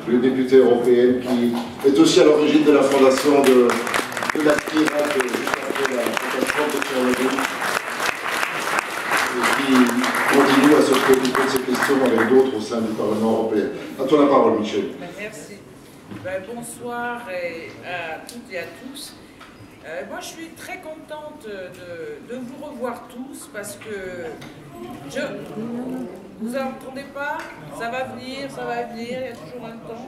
une députée européenne qui est aussi à l'origine de la fondation de la CRIRAD juste après la catastrophe de Tchernobyl, et qui continue à se préoccuper de ces questions avec d'autres au sein du Parlement européen. À toi la parole, Michel. Merci. Bonsoir à toutes et à tous. Moi, je suis très contente de vous revoir tous parce que vous n'entendez pas? Ça va venir, il y a toujours un temps.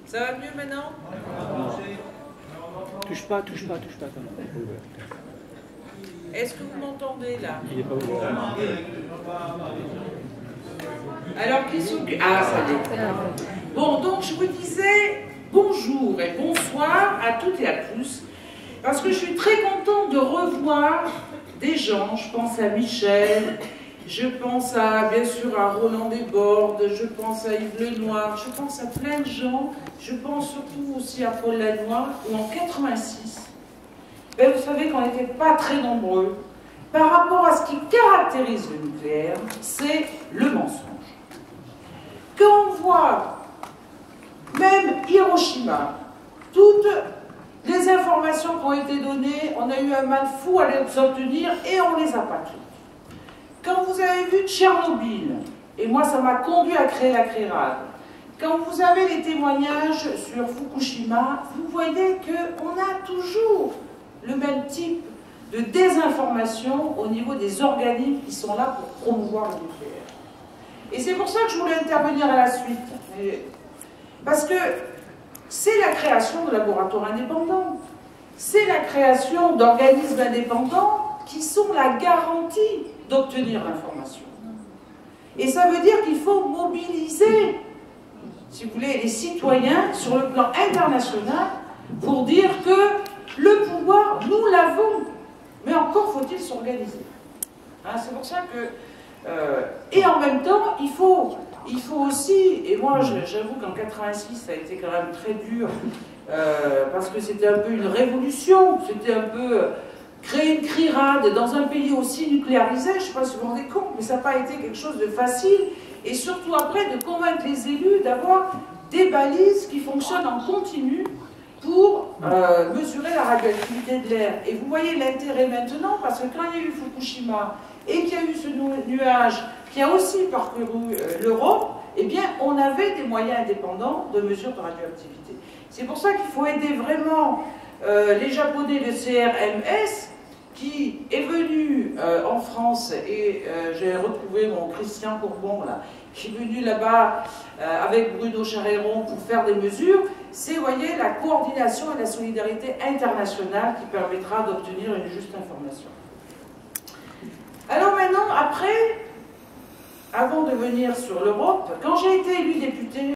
Ça va mieux maintenant? Touche pas. Est-ce que vous m'entendez là? Il n'est pas ouvert. Alors, qui s'occupe? Ah, ça y est. Bon, donc je vous disais bonjour et bonsoir à toutes et à tous, parce que je suis très contente de revoir des gens. Je pense à Michel, je pense bien sûr à Roland Desbordes, je pense à Yves Lenoir, je pense à plein de gens, je pense surtout aussi à Paul Lanois, où en 86, vous savez qu'on n'était pas très nombreux par rapport à ce qui caractérise le nucléaire, c'est le mensonge. Quand on voit même Hiroshima, toutes les informations qui ont été données, on a eu un mal fou à les obtenir et on ne les a pas toutes. Quand vous avez vu Tchernobyl, et moi ça m'a conduit à créer la CRIRAD, quand vous avez les témoignages sur Fukushima, vous voyez qu'on a toujours le même type de désinformation au niveau des organismes qui sont là pour promouvoir le nucléaire. Et c'est pour ça que je voulais intervenir à la suite. Parce que c'est la création de laboratoires indépendants, c'est la création d'organismes indépendants qui sont la garantie d'obtenir l'information. Et ça veut dire qu'il faut mobiliser, si vous voulez, les citoyens sur le plan international pour dire que le pouvoir, nous l'avons, mais encore faut-il s'organiser. Hein, c'est pour ça que... et en même temps, il faut aussi, et moi j'avoue qu'en 86 ça a été quand même très dur, parce que c'était un peu une révolution, c'était un peu créer une CRIRAD dans un pays aussi nucléarisé, je ne sais pas si vous vous rendez compte, mais ça n'a pas été quelque chose de facile, et surtout après de convaincre les élus d'avoir des balises qui fonctionnent en continu pour mesurer la radioactivité de l'air. Et vous voyez l'intérêt maintenant, parce que quand il y a eu Fukushima, et qu'il y a eu ce nuage qui a aussi parcouru l'Europe, eh bien, on avait des moyens indépendants de mesure de radioactivité. C'est pour ça qu'il faut aider vraiment les Japonais de CRMS, qui est venu en France, et j'ai retrouvé mon Christian Courbon, là, qui est venu là-bas avec Bruno Charéron pour faire des mesures. C'est, vous voyez, la coordination et la solidarité internationale qui permettra d'obtenir une juste information. Alors maintenant, après, avant de venir sur l'Europe, quand j'ai été élu député,